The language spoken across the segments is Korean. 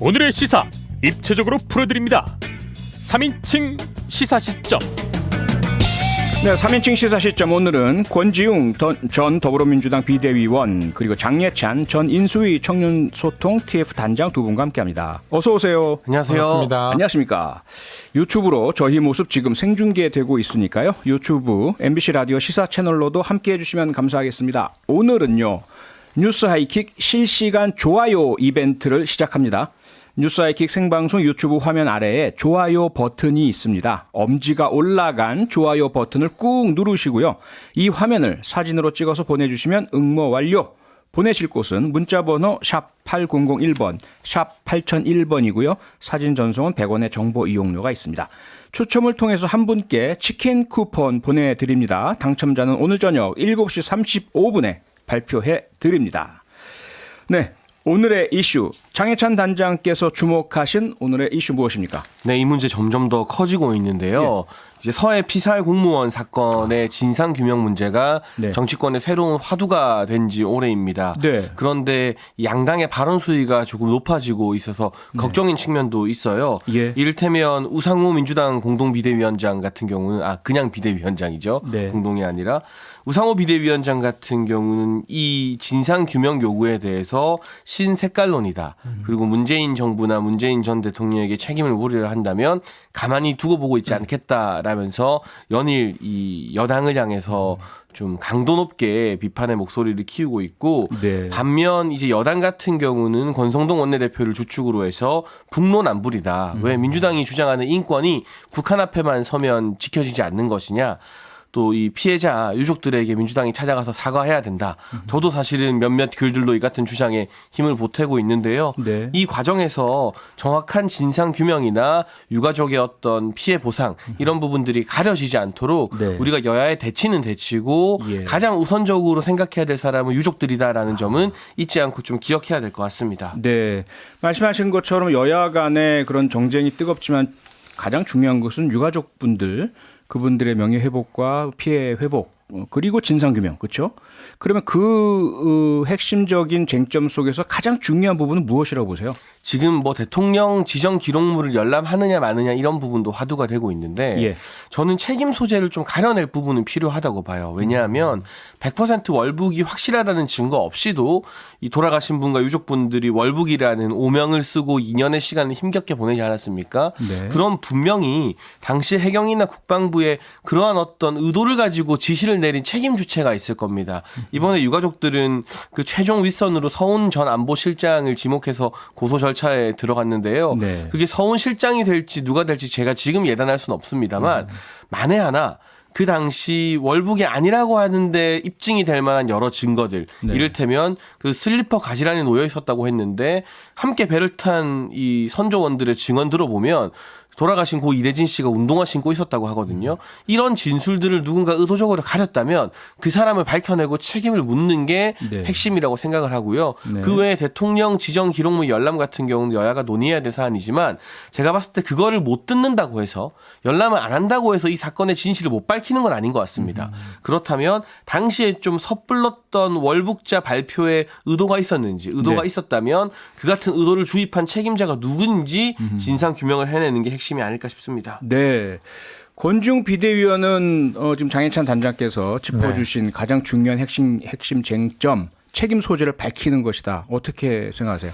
오늘의 시사 입체적으로 풀어드립니다. 3인칭 시사시점. 네, 3인칭 시사시점 오늘은 권지웅 전 더불어민주당 비대위원 그리고 장예찬 전 인수위 청년소통 TF 단장 두 분과 함께합니다. 어서 오세요. 안녕하세요. 반갑습니다. 안녕하십니까. 유튜브로 저희 모습 지금 생중계되고 있으니까요. 유튜브 MBC 라디오 시사 채널로도 함께해 주시면 감사하겠습니다. 오늘은요. 뉴스 하이킥 실시간 좋아요 이벤트를 시작합니다. 뉴스 하이킥 생방송 유튜브 화면 아래에 좋아요 버튼이 있습니다. 엄지가 올라간 좋아요 버튼을 꾹 누르시고요. 이 화면을 사진으로 찍어서 보내주시면 응모 완료. 보내실 곳은 문자번호 샵 8001번, 샵 8001번이고요. 사진 전송은 100원의 정보 이용료가 있습니다. 추첨을 통해서 한 분께 치킨 쿠폰 보내드립니다. 당첨자는 오늘 저녁 7시 35분에 발표해 드립니다. 네. 오늘의 이슈, 장예찬 단장께서 주목하신 오늘의 이슈 무엇입니까? 네, 이 문제 점점 더 커지고 있는데요. 이제 서해 피살 공무원 사건의 진상 규명 문제가 정치권의 새로운 화두가 된 지 오래입니다. 네. 그런데 양당의 발언 수위가 조금 높아지고 있어서 걱정인 측면도 있어요. 예. 이를테면 우상호 민주당 공동비대위원장 같은 경우는 그냥 비대위원장이죠. 네. 공동이 아니라 우상호 비대위원장 같은 경우는 이 진상 규명 요구에 대해서 신색깔론이다. 그리고 문재인 정부나 문재인 전 대통령에게 책임을 물으려 한다면 가만히 두고 보고 있지 않겠다라면서 연일 이 여당을 향해서 좀 강도 높게 비판의 목소리를 키우고 있고 네. 반면 이제 여당 같은 경우는 권성동 원내대표를 주축으로 해서 북로남불이다. 왜 민주당이 주장하는 인권이 북한 앞에만 서면 지켜지지 않는 것이냐. 또 이 피해자 유족들에게 민주당이 찾아가서 사과해야 된다. 저도 사실은 몇몇 글들로 이 같은 주장에 힘을 보태고 있는데요. 네. 이 과정에서 정확한 진상 규명이나 유가족의 어떤 피해 보상 이런 부분들이 가려지지 않도록 네. 우리가 여야의 대치는 대치고 예. 가장 우선적으로 생각해야 될 사람은 유족들이다라는 점은 잊지 않고 좀 기억해야 될 것 같습니다. 네. 말씀하신 것처럼 여야 간의 그런 정쟁이 뜨겁지만 가장 중요한 것은 유가족분들, 그분들의 명예회복과 피해 회복, 그리고 진상규명, 그렇죠? 그러면 그 핵심적인 쟁점 속에서 가장 중요한 부분은 무엇이라고 보세요? 지금 뭐 대통령 지정 기록물을 열람하느냐 마느냐 이런 부분도 화두가 되고 있는데 예. 저는 책임 소재를 좀 가려낼 부분은 필요하다고 봐요. 왜냐하면 100% 월북이 확실하다는 증거 없이도 이 돌아가신 분과 유족분들이 월북이라는 오명을 쓰고 2년의 시간을 힘겹게 보내지 않았습니까? 네. 그럼 분명히 당시 해경이나 국방부에 그러한 어떤 의도를 가지고 지시를 내린 책임 주체가 있을 겁니다. 이번에 유가족들은 그 최종 윗선으로 서훈 전 안보실장을 지목해서 고소 절차에 들어갔는데요. 네. 그게 서훈 실장이 될지 누가 될지 제가 지금 예단할 수는 없습니다만 만에 하나 그 당시 월북이 아니라고 하는데 입증이 될 만한 여러 증거들 네. 이를테면 그 슬리퍼 가지런히 놓여 있었다고 했는데 함께 배를 탄 이 선조원들의 증언 들어보면 돌아가신 고 이대진 씨가 운동화 신고 있었다고 하거든요. 이런 진술들을 누군가 의도적으로 가렸다면 그 사람을 밝혀내고 책임을 묻는 게 네. 핵심이라고 생각을 하고요. 네. 그 외에 대통령 지정 기록물 열람 같은 경우는 여야가 논의해야 될 사안이지만 제가 봤을 때 그거를 못 듣는다고 해서 열람을 안 한다고 해서 이 사건의 진실을 못 밝히는 건 아닌 것 같습니다. 그렇다면 당시에 좀 섣불렀던 월북자 발표에 의도가 있었는지 의도가 네. 있었다면 그 같은 의도를 주입한 책임자가 누군지 진상 규명을 해내는 게 핵심이 아닐까 싶습니다. 네. 권지웅 비대위원은 지금 장예찬 단장께서 짚어주신 가장 중요한 핵심 쟁점, 책임 소재를 밝히는 것이다. 어떻게 생각하세요?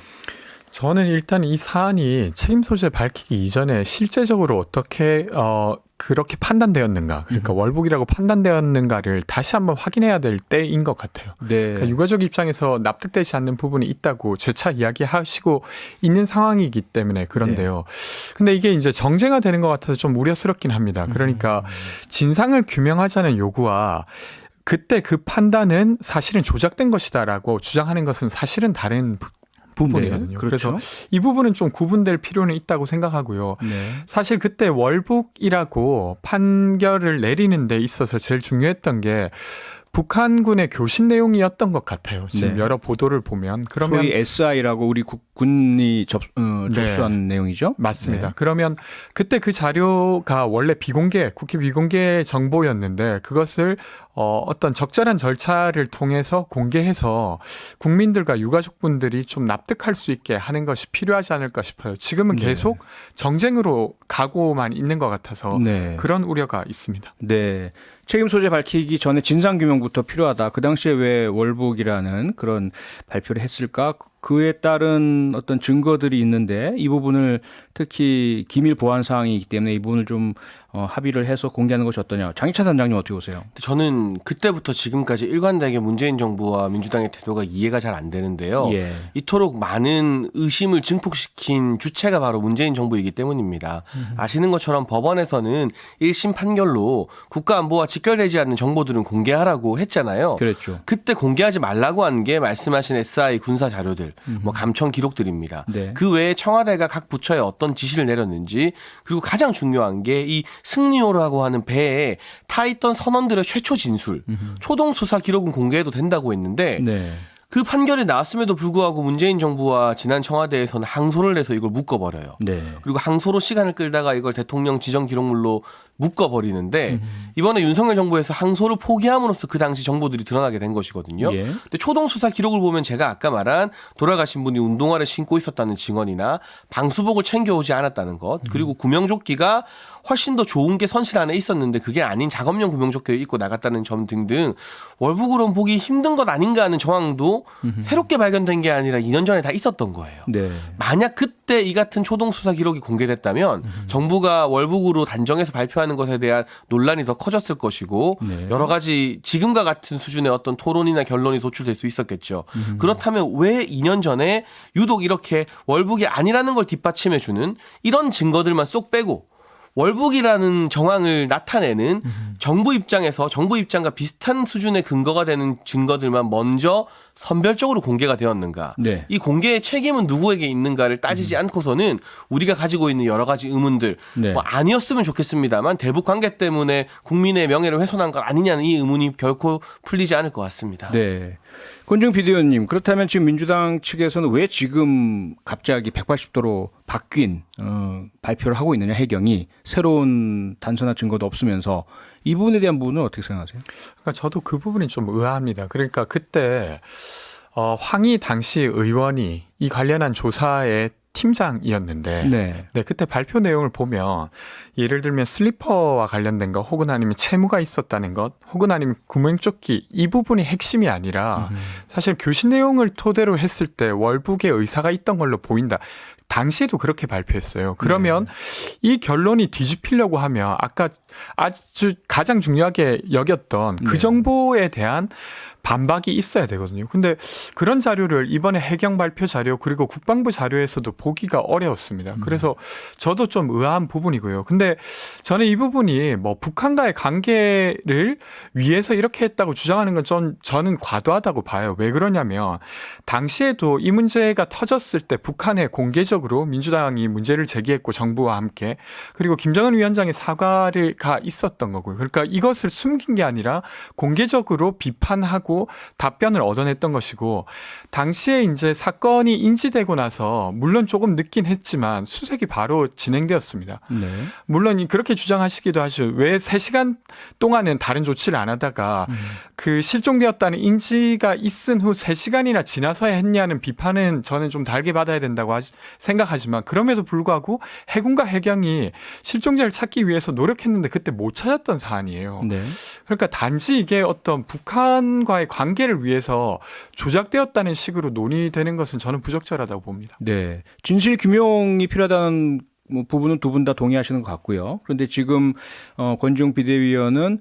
저는 일단 이 사안이 책임 소재 밝히기 이전에 실제적으로 어떻게 그렇게 판단되었는가, 그러니까 월북이라고 판단되었는가를 다시 한번 확인해야 될 때인 것 같아요. 네. 그러니까 유가족 입장에서 납득되지 않는 부분이 있다고 재차 이야기하시고 있는 상황이기 때문에 그런데요. 근데 이게 이제 정제가 되는 것 같아서 좀 우려스럽긴 합니다. 그러니까 진상을 규명하자는 요구와 그때 그 판단은 사실은 조작된 것이다라고 주장하는 것은 사실은 다른 부분이거든요. 네, 그렇죠. 그래서 이 부분은 좀 구분될 필요는 있다고 생각하고요. 네. 사실 그때 월북이라고 판결을 내리는 데 있어서 제일 중요했던 게 북한군의 교신 내용이었던 것 같아요. 지금 네. 여러 보도를 보면. 그러면 소위 SI라고 우리 군이 접수한 내용이죠. 맞습니다. 네. 그러면 그때 그 자료가 원래 국회 비공개 정보였는데 그것을 어떤 적절한 절차를 통해서 공개해서 국민들과 유가족분들이 좀 납득할 수 있게 하는 것이 필요하지 않을까 싶어요. 지금은 네. 계속 정쟁으로 가고만 있는 것 같아서 네. 그런 우려가 있습니다. 네. 책임 소재 밝히기 전에 진상 규명부터 필요하다. 그 당시에 왜 월북이라는 그런 발표를 했을까? 그에 따른 어떤 증거들이 있는데 이 부분을 특히 기밀 보안 사항이기 때문에 이 부분을 좀 합의를 해서 공개하는 것이 어떠냐. 장희찬 단장님 어떻게 보세요? 저는 그때부터 지금까지 일관되게 문재인 정부와 민주당의 태도가 이해가 잘 안 되는데요. 예. 이토록 많은 의심을 증폭시킨 주체가 바로 문재인 정부이기 때문입니다. 아시는 것처럼 법원에서는 1심 판결로 국가안보와 직결되지 않는 정보들은 공개하라고 했잖아요. 그랬죠. 그때 공개하지 말라고 한 게 말씀하신 SI 군사 자료들, 뭐 감청 기록들입니다. 네. 그 외에 청와대가 각 부처에 어떤 지시를 내렸는지, 그리고 가장 중요한 게 이 승리호라고 하는 배에 타 있던 선원들의 최초 진술, 초동 수사 기록은 공개해도 된다고 했는데 네. 그 판결이 나왔음에도 불구하고 문재인 정부와 지난 청와대에서는 항소를 해서 이걸 묶어버려요. 네. 그리고 항소로 시간을 끌다가 이걸 대통령 지정 기록물로 묶어버리는데 이번에 윤석열 정부에서 항소를 포기함으로써 그 당시 정보들이 드러나게 된 것이거든요. 예. 근데 초동 수사 기록을 보면 제가 아까 말한 돌아가신 분이 운동화를 신고 있었다는 증언이나 방수복을 챙겨오지 않았다는 것, 그리고 구명조끼가 훨씬 더 좋은 게 선실 안에 있었는데 그게 아닌 작업용 구명조끼를 입고 나갔다는 점 등등 월북으로는 보기 힘든 것 아닌가 하는 정황도 새롭게 발견된 게 아니라 2년 전에 다 있었던 거예요. 네. 만약 그때 이 같은 초동 수사 기록이 공개됐다면 정부가 월북으로 단정해서 발표하는 것에 대한 논란이 더 커졌을 것이고 네. 여러 가지 지금과 같은 수준의 어떤 토론이나 결론이 도출될 수 있었겠죠. 그렇다면 왜 2년 전에 유독 이렇게 월북이 아니라는 걸 뒷받침해주는 이런 증거들만 쏙 빼고 월북이라는 정황을 나타내는 정부 입장에서 정부 입장과 비슷한 수준의 근거가 되는 증거들만 먼저 선별적으로 공개가 되었는가. 네. 이 공개의 책임은 누구에게 있는가를 따지지 않고서는 우리가 가지고 있는 여러 가지 의문들 네. 뭐 아니었으면 좋겠습니다만 대북 관계 때문에 국민의 명예를 훼손한 것 아니냐는 이 의문이 결코 풀리지 않을 것 같습니다. 네. 권중 비대위원님, 그렇다면 지금 민주당 측에서는 왜 지금 갑자기 180도로 바뀐 발표를 하고 있느냐, 해경이 새로운 단서나 증거도 없으면서 이 부분에 대한 부분은 어떻게 생각하세요? 그러니까 저도 그 부분이 좀 의아합니다. 그러니까 그때 황희 당시 의원이 이 관련한 조사의 팀장이었는데 네. 그때 발표 내용을 보면 예를 들면 슬리퍼와 관련된 것 혹은 아니면 채무가 있었다는 것 혹은 아니면 구명조끼 이 부분이 핵심이 아니라 사실 교신 내용을 토대로 했을 때 월북의 의사가 있던 걸로 보인다. 당시에도 그렇게 발표했어요. 그러면 이 결론이 뒤집히려고 하면 아까 아주 가장 중요하게 여겼던 그 정보에 대한 반박이 있어야 되거든요. 근데 그런 자료를 이번에 해경 발표 자료 그리고 국방부 자료에서도 보기가 어려웠습니다. 그래서 저도 좀 의아한 부분이고요. 근데 저는 이 부분이 뭐 북한과의 관계를 위해서 이렇게 했다고 주장하는 건 저는 과도하다고 봐요. 왜 그러냐면 당시에도 이 문제가 터졌을 때 북한에 공개적으로 민주당이 문제를 제기했고 정부와 함께 그리고 김정은 위원장의 사과가 있었던 거고요. 그러니까 이것을 숨긴 게 아니라 공개적으로 비판하고 답변을 얻어냈던 것이고 당시에 이제 사건이 인지되고 나서 물론 조금 늦긴 했지만 수색이 바로 진행되었습니다. 네. 물론 그렇게 주장하시기도 하죠. 왜 3시간 동안은 다른 조치를 안 하다가 그 실종되었다는 인지가 있은 후 3시간이나 지나서야 했냐는 비판은 저는 좀 달게 받아야 된다고 생각하지만 그럼에도 불구하고 해군과 해경이 실종자를 찾기 위해서 노력했는데 그때 못 찾았던 사안이에요. 네. 그러니까 단지 이게 어떤 북한과의 관계를 위해서 조작되었다는 식으로 논의되는 것은 저는 부적절하다고 봅니다. 네. 진실 규명이 필요하다는 부분은 두 분 다 동의하시는 것 같고요. 그런데 지금 권중 비대위원은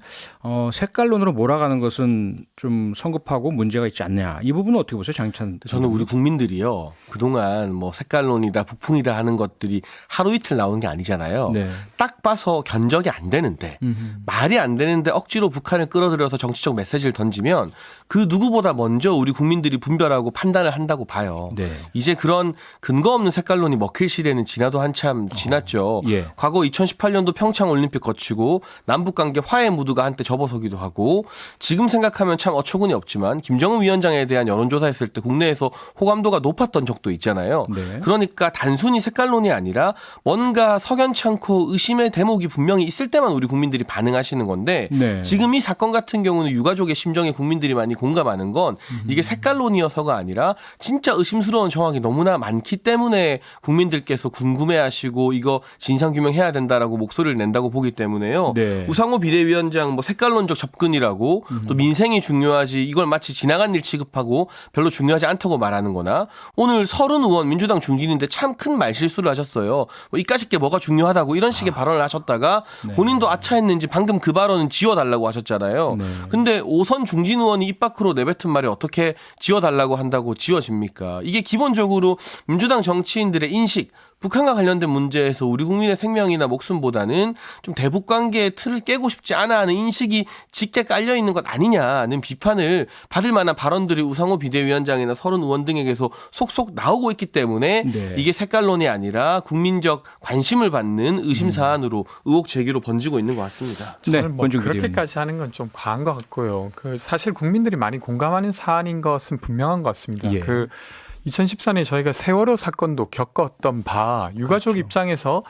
색깔론으로 몰아가는 것은 좀 성급하고 문제가 있지 않냐. 이 부분은 어떻게 보세요, 장찬? 저는 우리 국민들이요 그동안 뭐 색깔론이다 북풍이다 하는 것들이 하루 이틀 나온 게 아니잖아요. 네. 딱 봐서 견적이 안 되는데 말이 안 되는데 억지로 북한을 끌어들여서 정치적 메시지를 던지면 그 누구보다 먼저 우리 국민들이 분별하고 판단을 한다고 봐요. 네. 이제 그런 근거 없는 색깔론이 먹힐 시대는 지나도 한참 지났죠. 예. 과거 2018년도 평창 올림픽 거치고 남북 관계 화해 무드가 한때 접어서기도 하고 지금 생각하면 참 어처구니 없지만 김정은 위원장에 대한 여론조사했을 때 국내에서 호감도가 높았던 적도 있잖아요. 네. 그러니까 단순히 색깔론이 아니라 뭔가 석연치 않고 의심의 대목이 분명히 있을 때만 우리 국민들이 반응하시는 건데 네. 지금 이 사건 같은 경우는 유가족의 심정에 국민들이 많이 공감하는 건 이게 색깔론이어서가 아니라 진짜 의심스러운 정황이 너무나 많기 때문에 국민들께서 궁금해하시고 이거 진상규명해야 된다라고 목소리를 낸다고 보기 때문에요. 네. 우상호 비대위원장 뭐 색깔론적 접근이라고 또 민생이 중요하지 이걸 마치 지나간 일 취급하고 별로 중요하지 않다고 말하는 거나 오늘 서른 의원 민주당 중진인데 참 큰 말실수를 하셨어요. 뭐 이까짓 게 뭐가 중요하다고 이런 식의 발언을 하셨다가 네. 본인도 아차했는지 방금 그 발언은 지워달라고 하셨잖아요. 네. 근데 오선 중진 의원이 입 밖으로 내뱉은 말이 어떻게 지워달라고 한다고 지워집니까? 이게 기본적으로 민주당 정치인들의 인식, 북한과 관련된 문제에서 우리 국민의 생명이나 목숨보다는 좀 대북 관계의 틀을 깨고 싶지 않아 하는 인식이 짙게 깔려 있는 것 아니냐는 비판을 받을 만한 발언들이 우상호 비대위원장이나 서른 의원 등에게서 속속 나오고 있기 때문에 네. 이게 색깔론이 아니라 국민적 관심을 받는 의심 사안으로 의혹 제기로 번지고 있는 것 같습니다. 저는 뭐 권준기 그렇게까지 하는 건 좀 과한 것 같고요. 그 사실 국민들이 많이 공감하는 사안인 것은 분명한 것 같습니다. 예. 2014년에 저희가 세월호 사건도 겪었던 바 유가족 그렇죠. 입장에서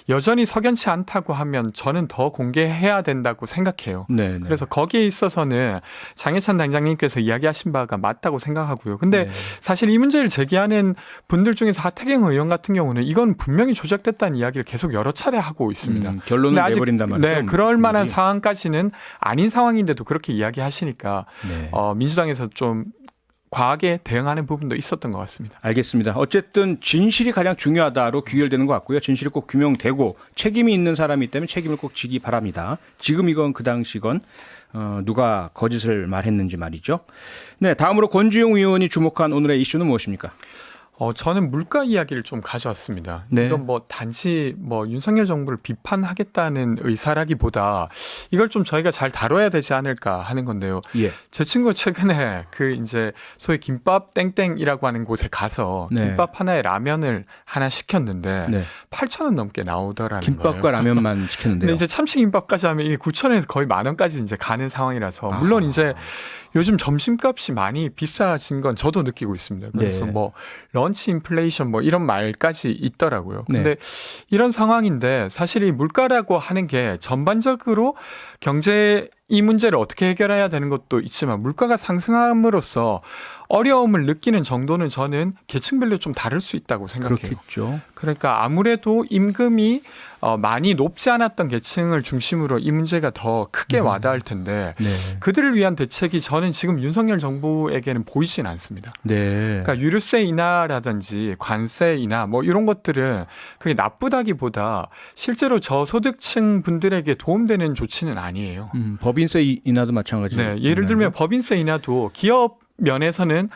여전히 석연치 않다고 하면 저는 더 공개해야 된다고 생각해요. 네, 네. 그래서 거기에 있어서는 장해찬 당장님께서 이야기하신 바가 맞다고 생각하고요. 근데 네. 사실 이 문제를 제기하는 분들 중에서 하태경 의원 같은 경우는 이건 분명히 조작됐다는 이야기를 계속 여러 차례 하고 있습니다. 결론을 근데 아직 내버린단 말이죠. 네, 그럴 만한 분들이. 상황까지는 아닌 상황인데도 그렇게 이야기하시니까 네. 민주당에서 좀 과하게 대응하는 부분도 있었던 것 같습니다. 알겠습니다. 어쨌든 진실이 가장 중요하다로 귀결되는 것 같고요. 진실이 꼭 규명되고 책임이 있는 사람이 있다면 책임을 꼭 지기 바랍니다. 지금 이건 그 당시건 누가 거짓을 말했는지 말이죠. 네, 다음으로 권주용 의원이 주목한 오늘의 이슈는 무엇입니까? 저는 물가 이야기를 좀 가져왔습니다. 네. 이건 뭐 단지 뭐 윤석열 정부를 비판하겠다는 의사라기보다 이걸 좀 저희가 잘 다뤄야 되지 않을까 하는 건데요. 예. 제 친구 최근에 그 이제 소위 김밥 땡땡이라고 하는 곳에 가서 네. 김밥 하나에 라면을 하나 시켰는데 네. 8,000원 넘게 나오더라는 김밥과 거예요. 라면만 시켰는데요. 근데 이제 참치김밥까지 하면 이게 9,000원에서 거의 10,000원까지 이제 가는 상황이라서 물론 이제 요즘 점심값이 많이 비싸진 건 저도 느끼고 있습니다. 그래서 네. 뭐 런치 인플레이션 뭐 이런 말까지 있더라고요. 근데 네. 이런 상황인데 사실 이 물가라고 하는 게 전반적으로 경제 이 문제를 어떻게 해결해야 되는 것도 있지만 물가가 상승함으로써 어려움을 느끼는 정도는 저는 계층별로 좀 다를 수 있다고 생각해요. 그렇겠죠. 그러니까 아무래도 임금이 많이 높지 않았던 계층을 중심으로 이 문제가 더 크게 와닿을 텐데 네. 그들을 위한 대책이 저는 지금 윤석열 정부에게는 보이진 않습니다. 네. 그러니까 유류세 인하라든지 관세 인하 뭐 이런 것들은 그게 나쁘다기보다 실제로 저소득층 분들에게 도움되는 조치는 아니에요. 법인세 인하도 마찬가지죠. 네, 예를 들면 법인세 인하도 기업 면에서는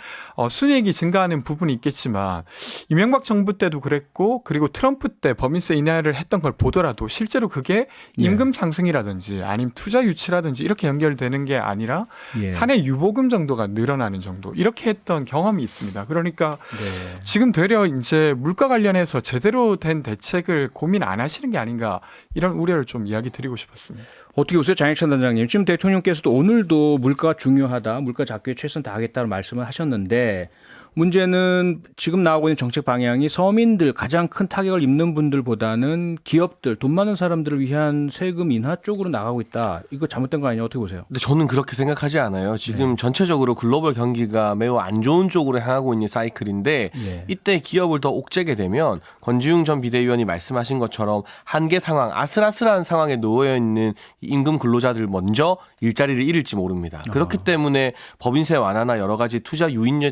순이익이 증가하는 부분이 있겠지만 이명박 정부 때도 그랬고 그리고 트럼프 때 법인세 인하를 했던 걸 보더라도 실제로 그게 임금 상승이라든지 아니면 투자 유치라든지 이렇게 연결되는 게 아니라 예. 사내 유보금 정도가 늘어나는 정도 이렇게 했던 경험이 있습니다. 그러니까 네. 지금 되려 이제 물가 관련해서 제대로 된 대책을 고민 안 하시는 게 아닌가 이런 우려를 좀 이야기 드리고 싶었습니다. 어떻게 보세요, 장익찬 단장님? 지금 대통령께서도 오늘도 물가가 중요하다, 물가 잡기에 최선 다하겠다는 말씀을 하셨는데 문제는 지금 나오고 있는 정책 방향이 서민들 가장 큰 타격을 입는 분들보다는 기업들, 돈 많은 사람들을 위한 세금 인하 쪽으로 나가고 있다. 이거 잘못된 거 아니냐 어떻게 보세요? 근데 저는 그렇게 생각하지 않아요. 지금 전체적으로 글로벌 경기가 매우 안 좋은 쪽으로 향하고 있는 사이클인데 예. 이때 기업을 더 옥죄게 되면 권지웅 전 비대위원이 말씀하신 것처럼 한계 상황, 아슬아슬한 상황에 놓여 있는 임금 근로자들 먼저 일자리를 잃을지 모릅니다. 그렇기 때문에 법인세 완화나 여러 가지 투자 유인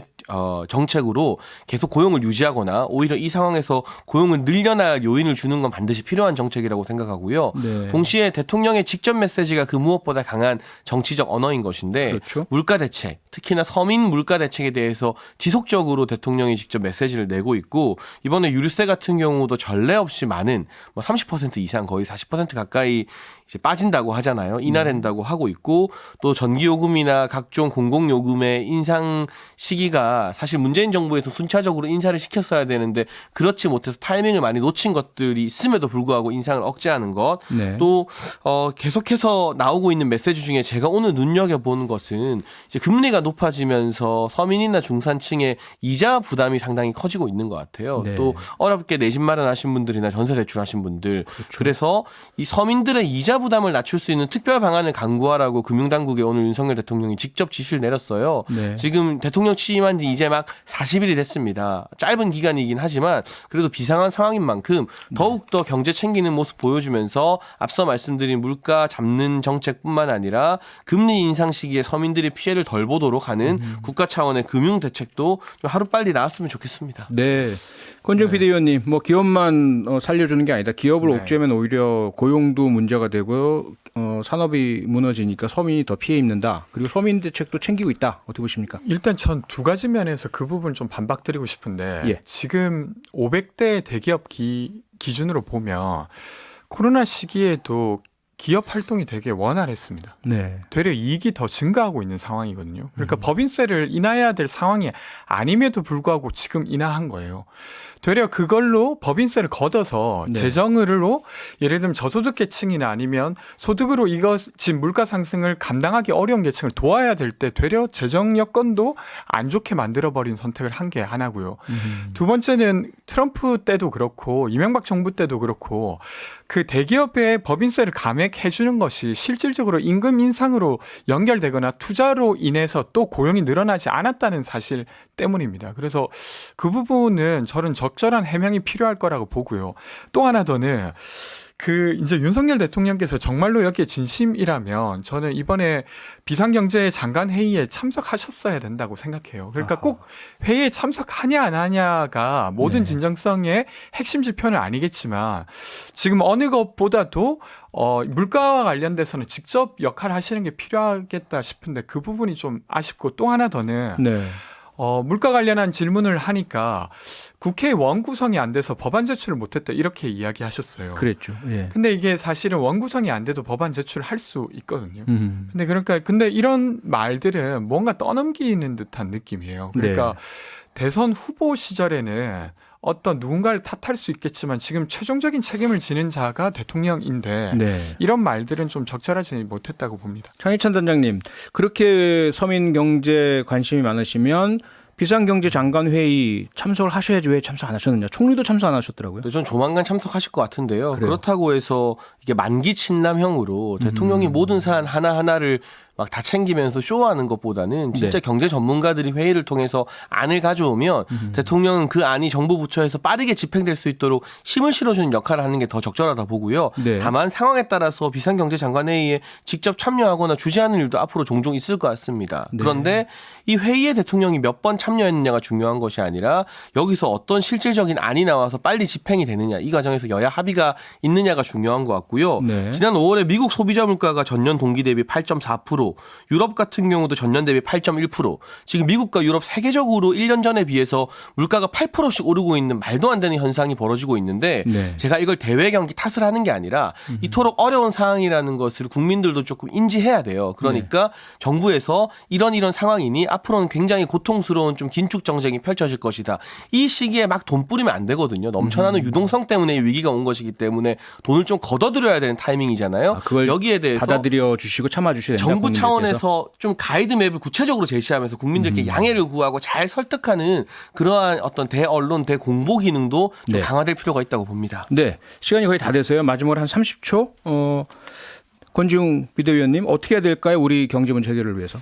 정책으로 계속 고용을 유지하거나 오히려 이 상황에서 고용을 늘려날 요인을 주는 건 반드시 필요한 정책이라고 생각하고요. 네. 동시에 대통령의 직접 메시지가 그 무엇보다 강한 정치적 언어인 것인데 그렇죠. 물가 물가 대책, 특히나 서민 물가 대책에 대해서 지속적으로 대통령이 직접 메시지를 내고 있고 이번에 유류세 같은 경우도 전례 없이 많은 뭐 30% 이상 거의 40% 가까이 이제 빠진다고 하잖아요. 인하된다고 하고 있고 또 전기요금이나 각종 공공요금의 인상 시기가 사실 문재인 정부에서 순차적으로 인사를 시켰어야 되는데 그렇지 못해서 타이밍을 많이 놓친 것들이 있음에도 불구하고 인상을 억제하는 것. 네. 또 계속해서 나오고 있는 메시지 중에 제가 오늘 눈여겨보는 것은 이제 금리가 높아지면서 서민이나 중산층의 이자 부담이 상당히 커지고 있는 것 같아요. 네. 또 어렵게 내 집 마련하신 분들이나 전세 대출하신 분들 그렇죠. 그래서 이 서민들의 이자 부담을 낮출 수 있는 특별 방안을 강구하라고 금융당국에 오늘 윤석열 대통령이 직접 지시를 내렸어요. 네. 지금 대통령 취임한 지 이제 막 40일이 됐습니다. 짧은 기간이긴 하지만 그래도 비상한 상황인 만큼 더욱더 경제 챙기는 모습 보여주면서 앞서 말씀드린 물가 잡는 정책뿐만 아니라 금리 인상 시기에 서민들이 피해를 덜 보도록 하는 국가 차원의 금융 대책도 좀 하루빨리 나왔으면 좋겠습니다. 네. 권지웅 비대위원님, 뭐 기업만 살려주는 게 아니다. 기업을 네. 옥죄면 오히려 고용도 문제가 되고 산업이 무너지니까 서민이 더 피해 입는다. 그리고 서민 대책도 챙기고 있다. 어떻게 보십니까? 일단 전 두 가지 면에서 그 부분 좀 반박드리고 싶은데 예. 지금 500대 대기업 기준으로 보면 코로나 시기에도 기업 활동이 되게 원활했습니다. 네. 되려 이익이 더 증가하고 있는 상황이거든요. 그러니까 법인세를 인하해야 될 상황이 아님에도 불구하고 지금 인하한 거예요. 되려 그걸로 법인세를 걷어서 네. 재정으로 예를 들면 저소득 계층이나 아니면 소득으로 이거 지금 물가 상승을 감당하기 어려운 계층을 도와야 될 때 되려 재정 여건도 안 좋게 만들어버린 선택을 한 게 하나고요. 두 번째는 트럼프 때도 그렇고 이명박 정부 때도 그렇고 그 대기업의 법인세를 감액해 주는 것이 실질적으로 임금 인상으로 연결되거나 투자로 인해서 또 고용이 늘어나지 않았다는 사실 때문입니다. 그래서 그 부분은 저는 적절한 해명이 필요할 거라고 보고요. 또 하나 더는 그 이제 윤석열 대통령께서 정말로 여기에 진심이라면 저는 이번에 비상경제 장관 회의에 참석하셨어야 된다고 생각해요. 그러니까 아하. 꼭 회의에 참석하냐 안 하냐가 모든 네. 진정성의 핵심 지표는 아니겠지만 지금 어느 것보다도 물가와 관련돼서는 직접 역할을 하시는 게 필요하겠다 싶은데 그 부분이 좀 아쉽고 또 하나 더는 네. 물가 관련한 질문을 하니까 국회 원구성이 안 돼서 법안 제출을 못했다 이렇게 이야기하셨어요. 그랬죠. 예. 근데 이게 사실은 원구성이 안 돼도 법안 제출을 할 수 있거든요. 근데 이런 말들은 뭔가 떠넘기는 듯한 느낌이에요. 그러니까 네. 대선 후보 시절에는 어떤 누군가를 탓할 수 있겠지만 지금 최종적인 책임을 지는 자가 대통령인데 네. 이런 말들은 좀 적절하지 못했다고 봅니다. 장희찬 단장님, 그렇게 서민 경제 관심이 많으시면 비상경제장관 회의 참석을 하셔야지 왜 참석 안 하셨느냐. 총리도 참석 안 하셨더라고요. 전 조만간 참석하실 것 같은데요. 그래요? 그렇다고 해서 이게 만기 친남형으로 대통령이 모든 사안 하나하나를 막 다 챙기면서 쇼하는 것보다는 진짜 네. 경제 전문가들이 회의를 통해서 안을 가져오면 대통령은 그 안이 정부 부처에서 빠르게 집행될 수 있도록 힘을 실어주는 역할을 하는 게 더 적절하다 보고요. 네. 다만 상황에 따라서 비상경제장관회의에 직접 참여하거나 주재하는 일도 앞으로 종종 있을 것 같습니다. 네. 그런데 이 회의에 대통령이 몇 번 참여했느냐가 중요한 것이 아니라 여기서 어떤 실질적인 안이 나와서 빨리 집행이 되느냐 이 과정에서 여야 합의가 있느냐가 중요한 것 같고요. 네. 지난 5월에 미국 소비자 물가가 전년 동기 대비 8.4%, 유럽 같은 경우도 전년 대비 8.1%, 지금 미국과 유럽 세계적으로 1년 전에 비해서 물가가 8%씩 오르고 있는 말도 안 되는 현상이 벌어지고 있는데 네. 제가 이걸 대외 경기 탓을 하는 게 아니라 이토록 어려운 상황이라는 것을 국민들도 조금 인지해야 돼요. 그러니까 정부에서 이런 상황이니 앞으로는 굉장히 고통스러운 좀 긴축 정책이 펼쳐질 것이다. 이 시기에 막 돈 뿌리면 안 되거든요. 넘쳐나는 유동성 때문에 위기가 온 것이기 때문에 돈을 좀 걷어들여야 되는 타이밍이잖아요. 그걸 여기에 대해서 받아들여 주시고 참아 주셔야 된다. 정부 국민들께서. 차원에서 좀 가이드맵을 구체적으로 제시하면서 국민들께 양해를 구하고 잘 설득하는 그러한 어떤 대언론, 대공보 기능도 좀 네. 강화될 필요가 있다고 봅니다. 네. 시간이 거의 다 돼서요. 마지막으로 한 30초. 권지웅 비대위원님 어떻게 해야 될까요? 우리 경제 문제 해결을 위해서.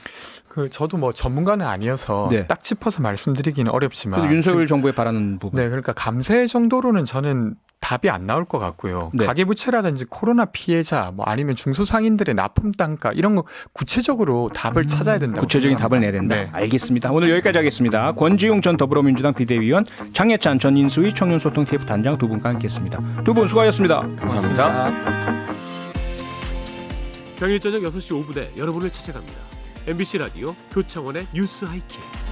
저도 뭐 전문가는 아니어서 네. 딱 짚어서 말씀드리기는 어렵지만 그래도 윤석열 정부에 바라는 부분. 네, 그러니까 감세 정도로는 저는 답이 안 나올 것 같고요. 네. 가계부채라든지 코로나 피해자, 뭐 아니면 중소상인들의 납품 단가 이런 거 구체적으로 답을 찾아야 된다고. 구체적인 답을 생각합니다. 내야 된다. 네. 알겠습니다. 오늘 여기까지 하겠습니다. 권지웅 전 더불어민주당 비대위원, 장혜찬 전 인수위 청년소통 TF 단장 두 분과 함께했습니다. 두 분 수고하셨습니다. 감사합니다. 평일 저녁 6시 5분에 여러분을 찾아갑니다. MBC 라디오 교창원의 뉴스 하이킥.